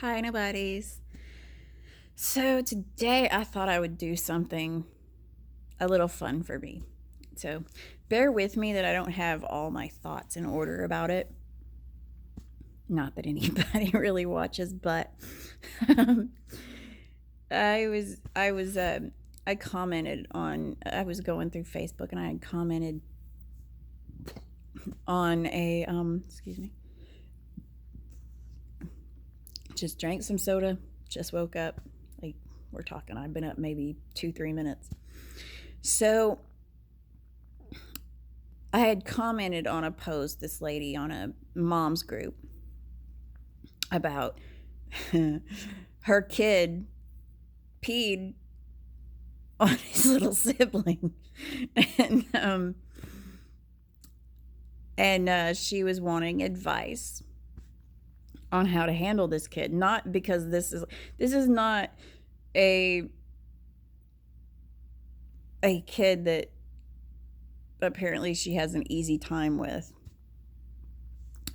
Hi, nobodies. So today I thought I would do something a little fun for me. So bear with me that I don't have all my thoughts in order about it. Not that anybody really watches, but um, I commented on. I was going through Facebook and I had commented on a excuse me. Just drank some soda. Just woke up. Like we're talking. I've been up maybe 2-3 minutes. So I had commented on a post, this lady on a mom's group, about her kid peed on his little sibling. and she was wanting advice on how to handle this kid. Not because this is not a kid that apparently she has an easy time with.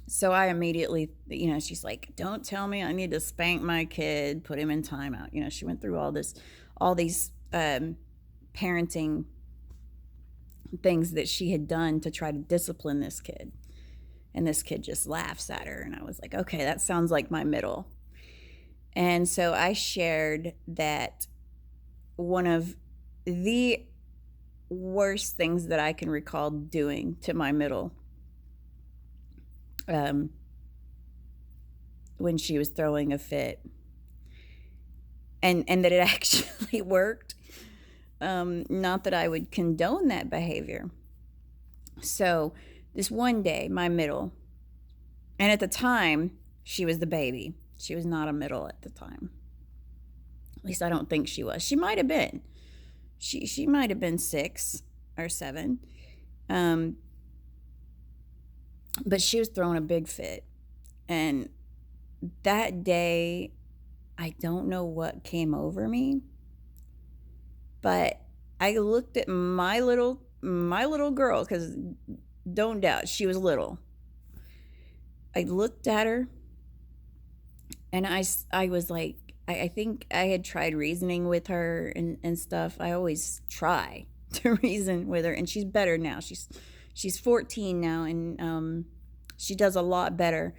So I immediately, she's like, "Don't tell me I need to spank my kid, put him in timeout." She went through all these parenting things that she had done to try to discipline this kid. And this kid just laughs at her. And I was like, okay, that sounds like my middle. And so I shared that one of the worst things that I can recall doing to my middle, when she was throwing a fit, and that it actually worked. Not that I would condone that behavior. So this one day, my middle, and at the time, she was the baby. She was not a middle at the time. At least I don't think she was. She might have been. She might have been 6 or 7. But she was throwing a big fit. And that day, I don't know what came over me, but I looked at my little girl, because don't doubt she was little. I looked at her and I was like, I think I had tried reasoning with her and stuff. I always try to reason with her, and she's better now. She's 14 now, and she does a lot better.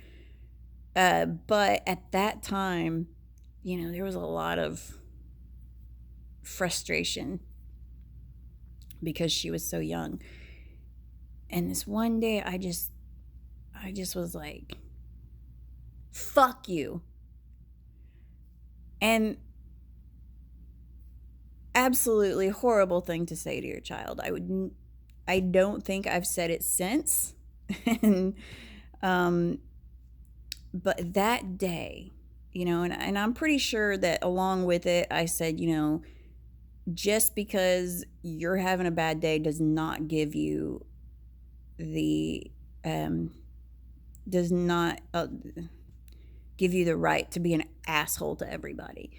But at that time, there was a lot of frustration because she was so young. And this one day, I just was like, "Fuck you." And absolutely horrible thing to say to your child. I don't think I've said it since. and but that day, and I'm pretty sure that along with it, I said, just because you're having a bad day does not give you the does not give you the right to be an asshole to everybody.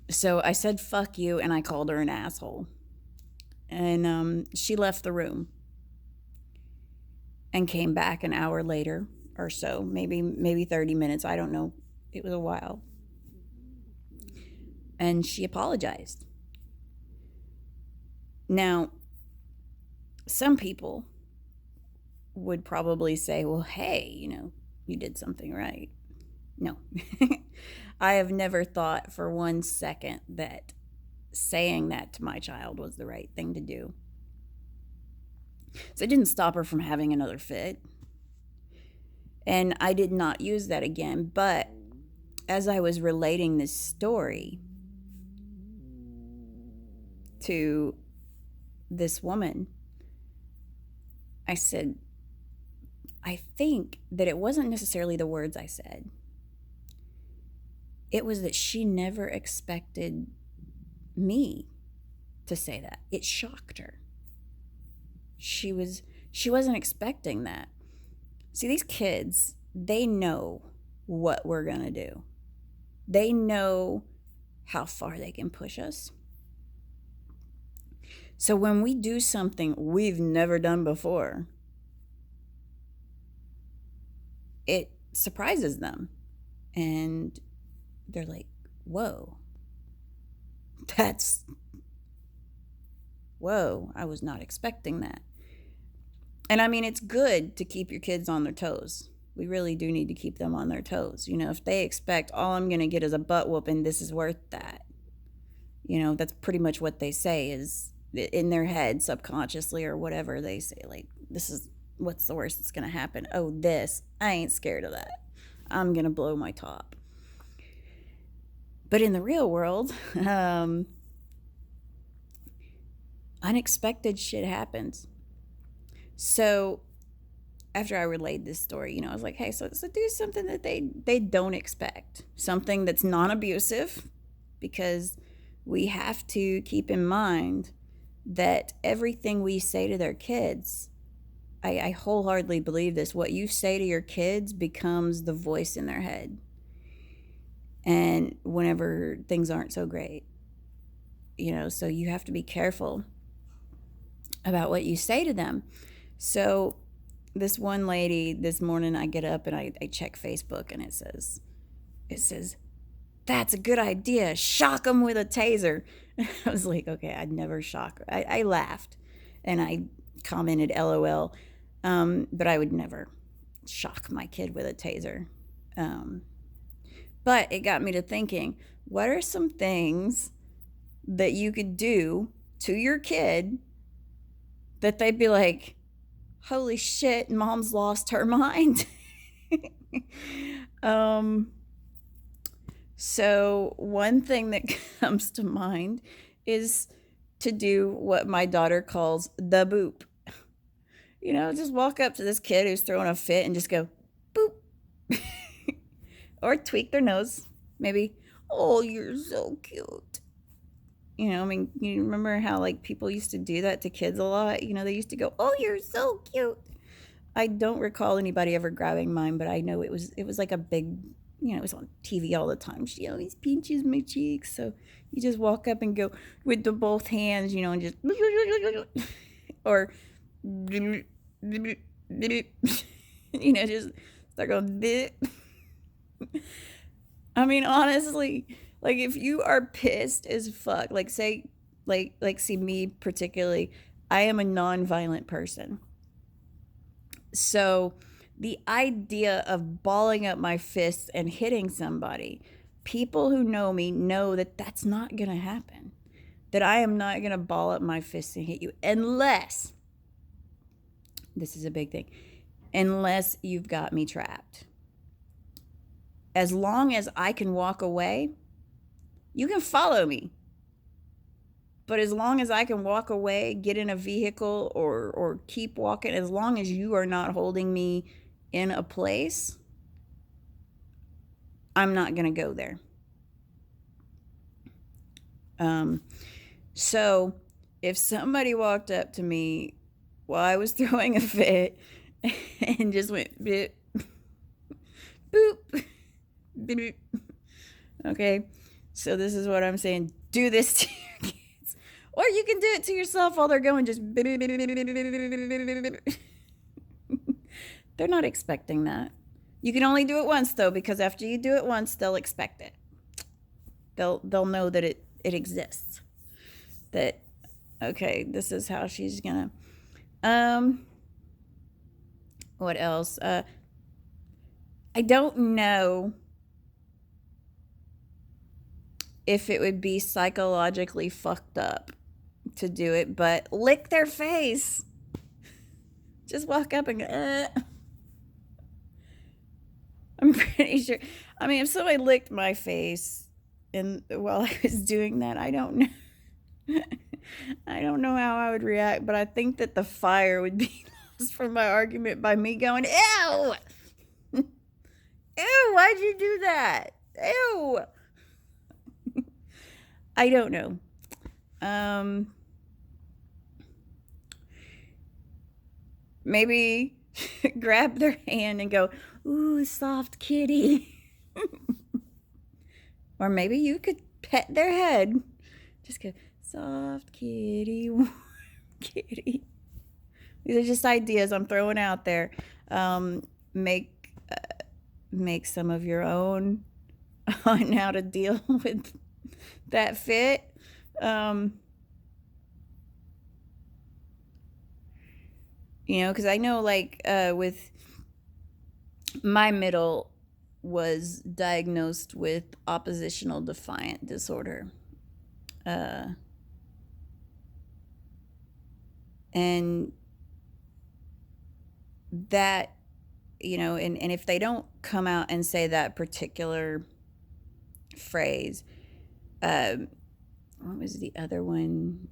So I said fuck you, and I called her an asshole. And she left the room and came back an hour later or so, maybe 30 minutes, I don't know. It was a while. And she apologized. Now, some people would probably say, "Well, hey, you did something right." No. I have never thought for one second that saying that to my child was the right thing to do. So it didn't stop her from having another fit. And I did not use that again. But as I was relating this story to this woman, I said, I think that it wasn't necessarily the words I said. It was that she never expected me to say that. It shocked her. She wasn't expecting that. See, these kids, they know what we're going to do. They know how far they can push us. So when we do something we've never done before, it surprises them. And they're like, whoa, that's, whoa, I was not expecting that. And I mean, it's good to keep your kids on their toes. We really do need to keep them on their toes. If they expect all I'm going to get is a butt whooping, this is worth that. That's pretty much what they say, is in their head subconsciously or whatever. They say, like, this is what's the worst that's going to happen. Oh, this, I ain't scared of that. I'm going to blow my top. But in the real world, unexpected shit happens. So after I relayed this story, I was like, hey, so do something that they don't expect, something that's non-abusive, because we have to keep in mind that everything we say to their kids, I wholeheartedly believe this, what you say to your kids becomes the voice in their head. And whenever things aren't so great, so you have to be careful about what you say to them. So this one lady, this morning I get up and I check Facebook, and it says, that's a good idea. Shock them with a taser. I was like, okay, I'd never shock. I laughed and I commented LOL, but I would never shock my kid with a taser. But it got me to thinking, what are some things that you could do to your kid that they'd be like, holy shit, mom's lost her mind? So one thing that comes to mind is to do what my daughter calls the boop. Just walk up to this kid who's throwing a fit and just go, boop. Or tweak their nose. Maybe, oh, you're so cute. You remember how, like, people used to do that to kids a lot? They used to go, oh, you're so cute. I don't recall anybody ever grabbing mine, but I know it was like a big, it was on TV all the time. She always pinches my cheeks. So you just walk up and go with the both hands, and just, or, just start going, I mean, honestly, like, if you are pissed as fuck, like, say, see me particularly, I am a non-violent person. So the idea of balling up my fists and hitting somebody, people who know me know that that's not going to happen. That I am not going to ball up my fists and hit you unless, this is a big thing, unless you've got me trapped. As long as I can walk away, you can follow me. But as long as I can walk away, get in a vehicle, or keep walking, as long as you are not holding me in a place, I'm not going to go there. So if somebody walked up to me while I was throwing a fit and just went, boop, boop, boop, okay, so this is what I'm saying. Do this to your kids. Or you can do it to yourself while they're going just... They're not expecting that. You can only do it once, though, because after you do it once, they'll expect it. They'll know that it exists. That, okay, this is how she's gonna... What else? I don't know if it would be psychologically fucked up to do it, but lick their face. Just walk up and go, I'm pretty sure. I mean, if somebody licked my face and while I was doing that, I don't know. I don't know how I would react, but I think that the fire would be lost from my argument by me going, ew! Ew, why'd you do that? Ew! I don't know. Maybe grab their hand and go, ooh, soft kitty. Or maybe you could pet their head. Just go, soft kitty, warm kitty. These are just ideas I'm throwing out there. Make make some of your own on how to deal with that fit. Um, because I know, like, with my middle was diagnosed with oppositional defiant disorder. Uh, and that, and if they don't come out and say that particular phrase, um, what was the other one?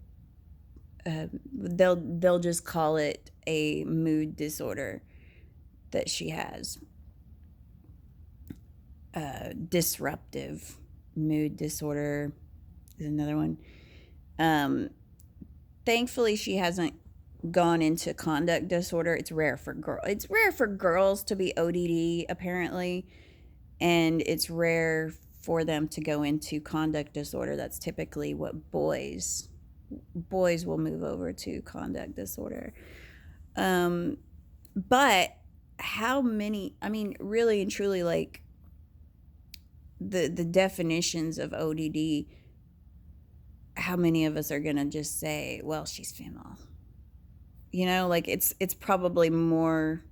They'll just call it a mood disorder that she has. Disruptive mood disorder is another one. Thankfully, she hasn't gone into conduct disorder. It's rare for girls to be ODD, apparently, and it's rare for them to go into conduct disorder. That's typically what boys will move over to conduct disorder. But how many? I mean, really and truly, like the definitions of ODD. How many of us are gonna just say, "Well, she's female"? Like it's probably more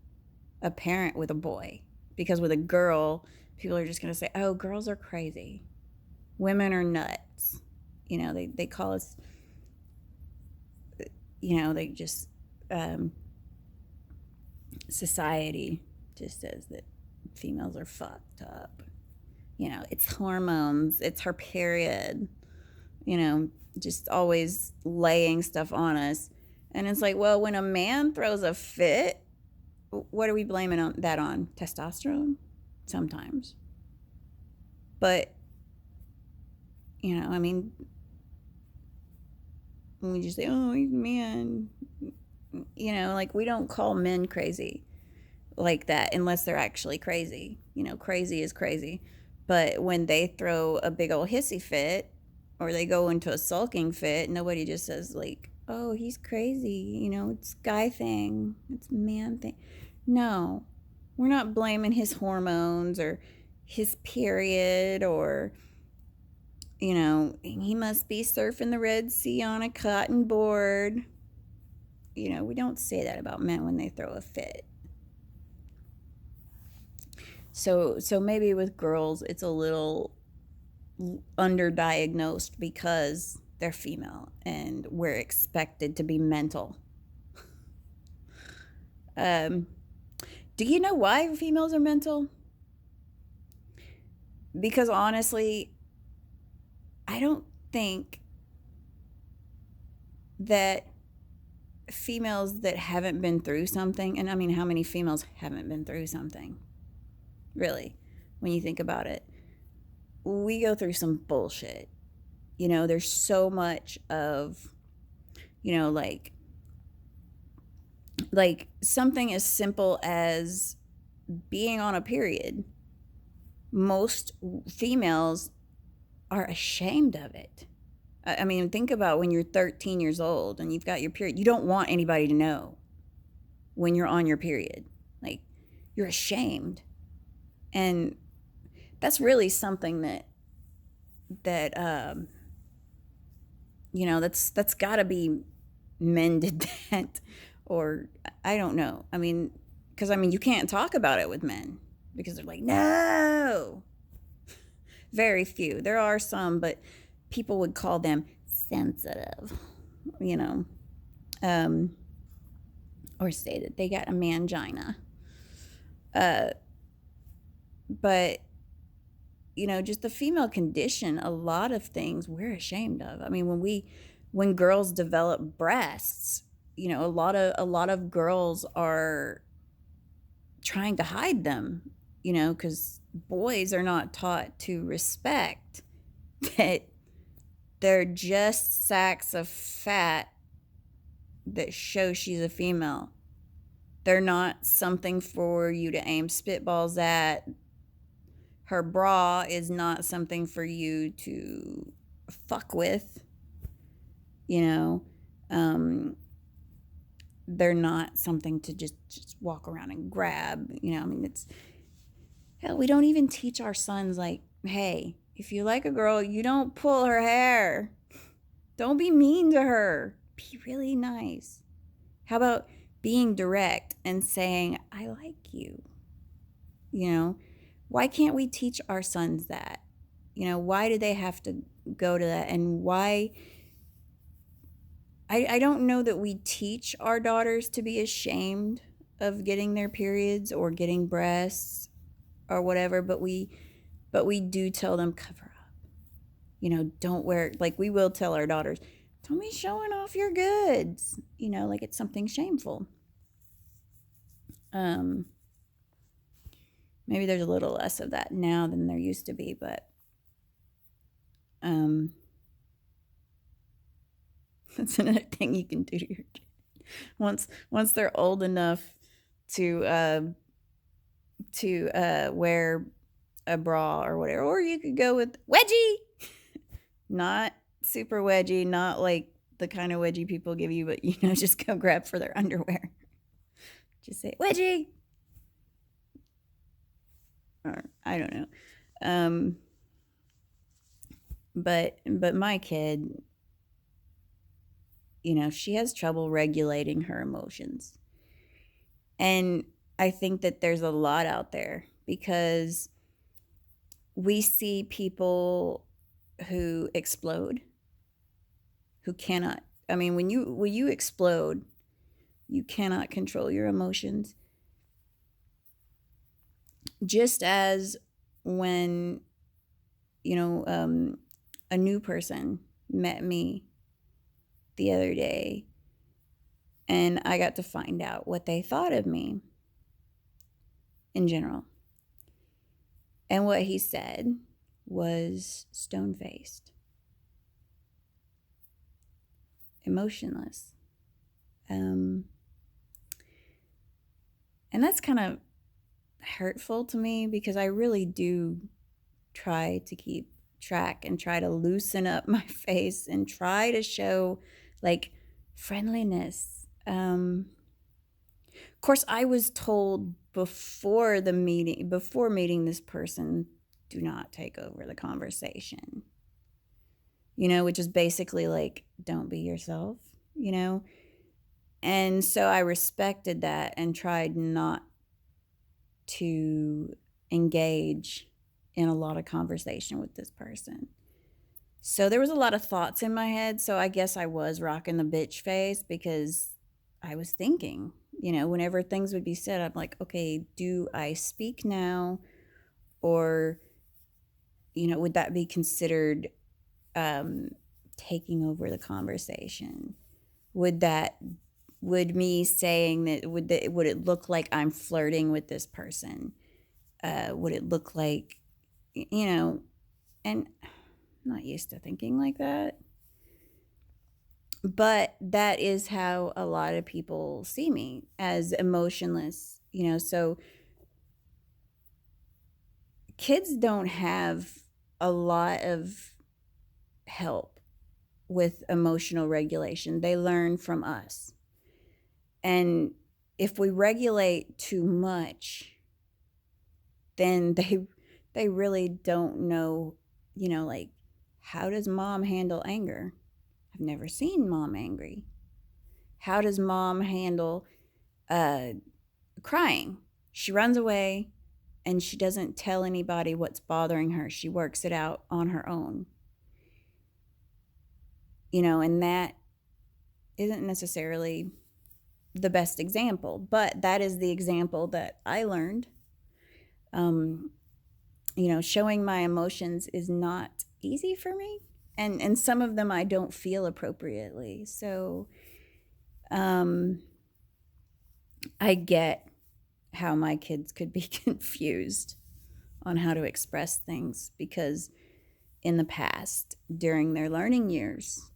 apparent with a boy, because with a girl, people are just gonna say, "Oh, girls are crazy, women are nuts." They call us. They just society just says that females are fucked up. It's hormones, it's her period. Just always laying stuff on us. And it's like, well, when a man throws a fit, what are we blaming that on? Testosterone? Sometimes. But, I mean, we just say, oh, he's a man. Like, we don't call men crazy like that unless they're actually crazy. Crazy is crazy. But when they throw a big old hissy fit or they go into a sulking fit, nobody just says, like, oh, he's crazy. It's guy thing. It's man thing. No, we're not blaming his hormones or his period or, he must be surfing the Red Sea on a cotton board. We don't say that about men when they throw a fit. So maybe with girls, it's a little underdiagnosed because they're female and we're expected to be mental. Do you know why females are mental? Because honestly, I don't think that females that haven't been through something, and I mean, how many females haven't been through something? Really, when you think about it, we go through some bullshit. There's so much of, like something as simple as being on a period. Most females are ashamed of it. I mean, think about when you're 13 years old and you've got your period. You don't want anybody to know when you're on your period. Like, you're ashamed. And that's really something that that's got to be mended. That, or I don't know. I mean, because you can't talk about it with men because they're like, no. Very few. There are some, but people would call them sensitive, or say that they got a mangina. But just the female condition, a lot of things we're ashamed of. I mean, when girls develop breasts, a lot of girls are trying to hide them, because boys are not taught to respect that they're just sacks of fat that show she's a female. They're not something for you to aim spitballs at. Her bra is not something for you to fuck with. They're not something to just walk around and grab. Hell, we don't even teach our sons, like, hey, if you like a girl, you don't pull her hair. Don't be mean to her. Be really nice. How about being direct and saying, I like you? You know, why can't we teach our sons that? Why do they have to go to that? And why? I don't know that we teach our daughters to be ashamed of getting their periods or getting breasts or whatever, but we do tell them cover up. Don't wear, like, we will tell our daughters, don't be showing off your goods, like it's something shameful. Maybe there's a little less of that now than there used to be, but that's another thing you can do to your kid. Once they're old enough to wear a bra or whatever, or you could go with wedgie, not super wedgie, not like the kind of wedgie people give you, but just go grab for their underwear. Just say wedgie, or I don't know. But my kid, she has trouble regulating her emotions. And I think that there's a lot out there because we see people who explode, who cannot, when you explode, you cannot control your emotions. Just as when, a new person met me the other day and I got to find out what they thought of me in general. And what he said was stone-faced, emotionless. And that's kind of hurtful to me because I really do try to keep track and try to loosen up my face and try to show like friendliness. Of course, I was told before meeting this person, do not take over the conversation, which is basically like, don't be yourself, And so I respected that and tried not to engage in a lot of conversation with this person. So there was a lot of thoughts in my head. So I guess I was rocking the bitch face because I was thinking, whenever things would be said, I'm like, okay, do I speak now? Or, would that be considered taking over the conversation? Would me saying that, would it look like I'm flirting with this person? Would it look like, and I'm not used to thinking like that. But that is how a lot of people see me, as emotionless, so kids don't have a lot of help with emotional regulation. They learn from us. And if we regulate too much, then they really don't know, like, how does mom handle anger? I've never seen mom angry. How does mom handle crying? She runs away and she doesn't tell anybody what's bothering her. She works it out on her own. And that isn't necessarily the best example, but that is the example that I learned. Showing my emotions is not easy for me. And some of them I don't feel appropriately. So I get how my kids could be confused on how to express things because in the past, during their learning years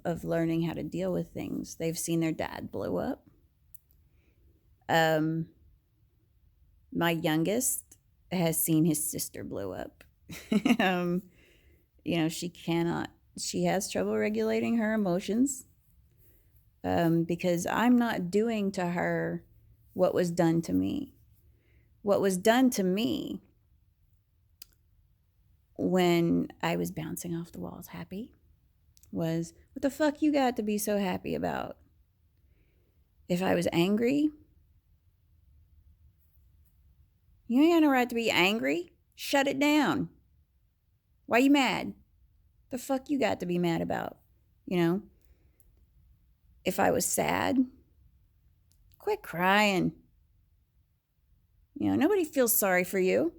of learning how to deal with things, they've seen their dad blow up. My youngest has seen his sister blow up. She has trouble regulating her emotions because I'm not doing to her what was done to me. What was done to me when I was bouncing off the walls happy was, what the fuck you got to be so happy about? If I was angry, you ain't got no right to be angry. Shut it down. Why you mad? The fuck you got to be mad about? You know? If I was sad, quit crying. You know, nobody feels sorry for you.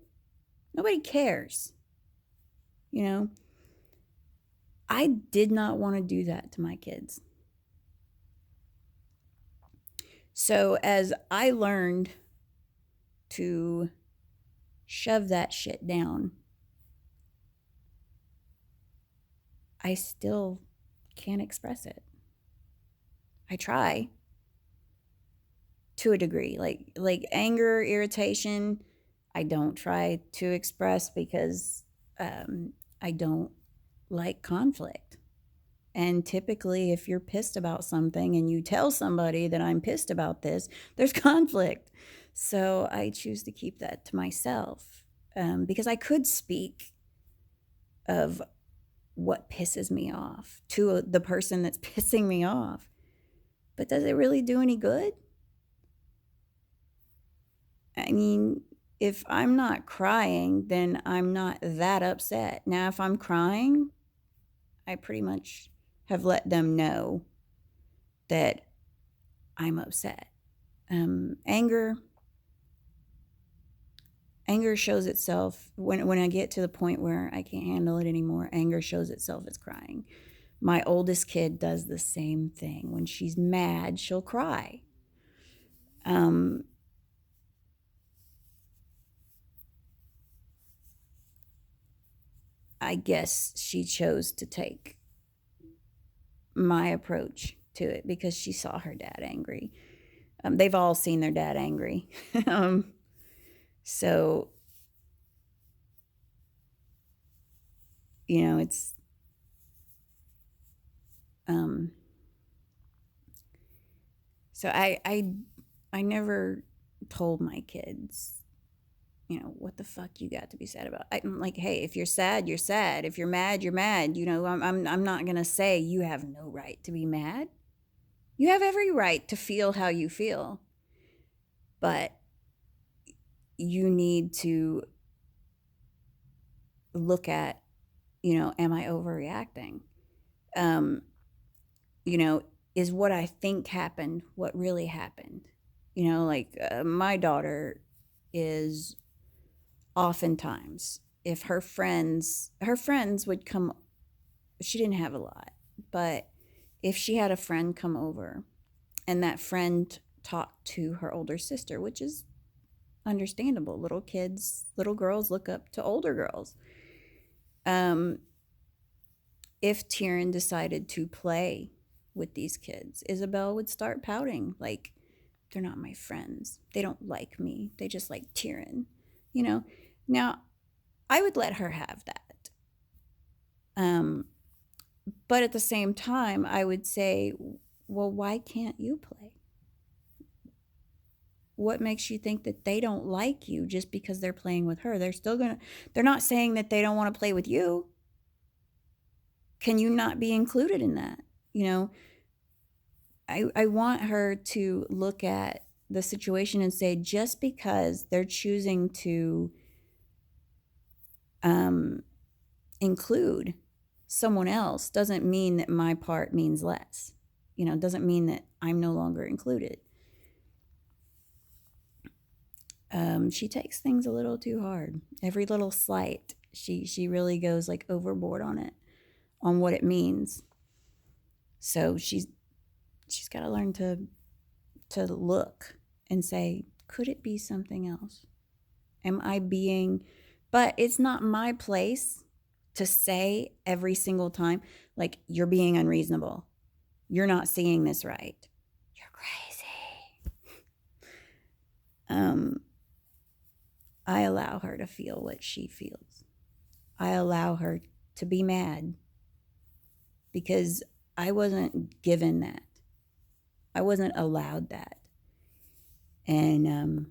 Nobody cares. You know? I did not want to do that to my kids. So as I learned to shove that shit down, I still can't express it. I try to a degree, like anger, irritation, I don't try to express because I don't like conflict. And typically, if you're pissed about something and you tell somebody that I'm pissed about this, there's conflict. So I choose to keep that to myself because I could speak of what pisses me off to the person that's pissing me off. But does it really do any good? I mean, if I'm not crying, then I'm not that upset. Now, if I'm crying, I pretty much have let them know that I'm upset. Anger shows itself when I get to the point where I can't handle it anymore. Anger shows itself as crying. My oldest kid does the same thing. When she's mad, she'll cry. I guess she chose to take my approach to it because she saw her dad angry. They've all seen their dad angry. So, you know, it's so I never told my kids, you know, what the fuck you got to be sad about. I'm like, hey, if you're sad, you're sad. If you're mad, you're mad. You know, I'm not gonna say you have no right to be mad. You have every right to feel how you feel, but you need to look at, you know, am I overreacting? You know, is what I think happened what really happened? You know, like my daughter is oftentimes, if her friends would come, she didn't have a lot, but if she had a friend come over and that friend talked to her older sister, which is understandable. Little kids, little girls look up to older girls. If Tyrion decided to play with these kids, Isabel would start pouting like, they're not my friends. They don't like me. They just like Tyrion, you know? Now, I would let her have that. But at the same time, I would say, well, why can't you play? What makes you think that they don't like you just because they're playing with her? They're not saying that they don't want to play with you. Can you not be included in that? You know, I want her to look at the situation and say, just because they're choosing to include someone else doesn't mean that my part means less. You know, doesn't mean that I'm no longer included. She takes things a little too hard. Every little slight, she really goes like overboard on it, on what it means. So she's got to learn to look and say, could it be something else? Am I being? But it's not my place to say every single time, like, you're being unreasonable. You're not seeing this right. You're crazy. I allow her to feel what she feels. I allow her to be mad because I wasn't given that. I wasn't allowed that. And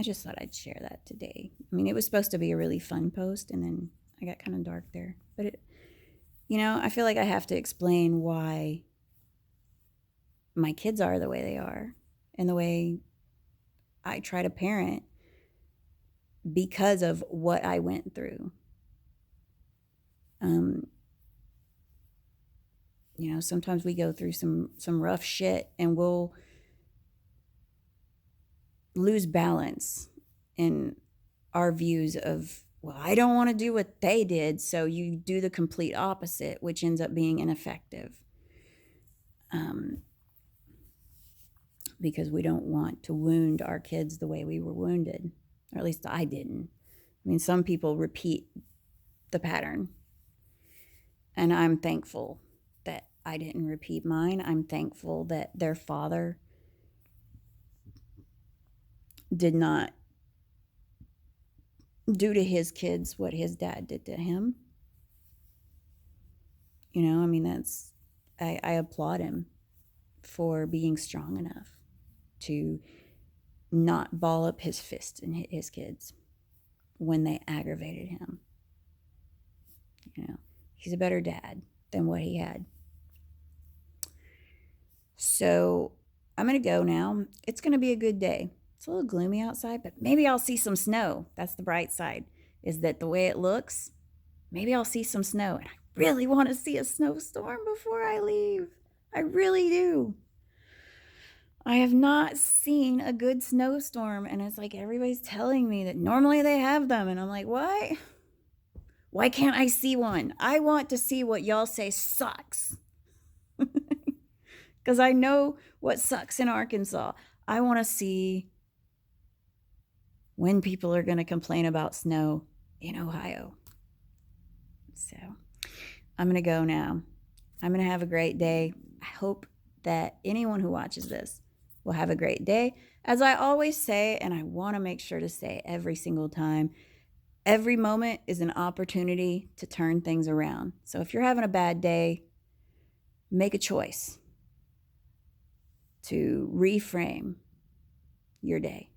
I just thought I'd share that today. I mean, it was supposed to be a really fun post, and then I got kind of dark there. But I feel like I have to explain why my kids are the way they are and the way I try to parent because of what I went through. Sometimes we go through some rough shit and we'll lose balance in our views of, well, I don't want to do what they did, so you do the complete opposite, which ends up being ineffective. Because we don't want to wound our kids the way we were wounded, or at least I didn't. I mean, some people repeat the pattern, and I'm thankful that I didn't repeat mine. I'm thankful that their father did not do to his kids what his dad did to him. I mean, I applaud him for being strong enough to not ball up his fist and hit his kids when they aggravated him. He's a better dad than what he had. So I'm going to go now. It's going to be a good day. It's a little gloomy outside, but maybe I'll see some snow. That's the bright side, is that the way it looks, maybe I'll see some snow. And I really want to see a snowstorm before I leave. I really do. I have not seen a good snowstorm, and it's like everybody's telling me that normally they have them, and I'm like, why? Why can't I see one? I want to see what y'all say sucks. Because I know what sucks in Arkansas. I want to see when people are going to complain about snow in Ohio. So I'm going to go now. I'm going to have a great day. I hope that anyone who watches this will have a great day. As I always say, and I want to make sure to say every single time, every moment is an opportunity to turn things around. So if you're having a bad day, make a choice to reframe your day.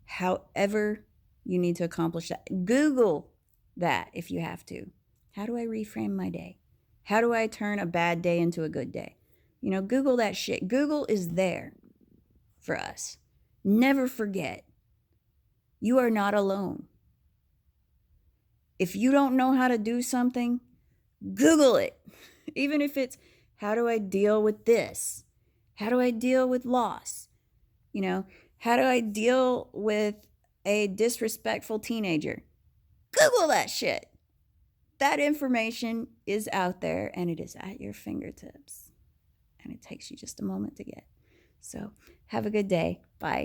However you need to accomplish that. Google that if you have to. How do I reframe my day? How do I turn a bad day into a good day? Google that shit. Google is there for us. Never forget, you are not alone. If you don't know how to do something, Google it. Even if it's, how do I deal with this? How do I deal with loss? How do I deal with a disrespectful teenager? Google that shit. That information is out there, and it is at your fingertips. And it takes you just a moment to get. So have a good day. Bye.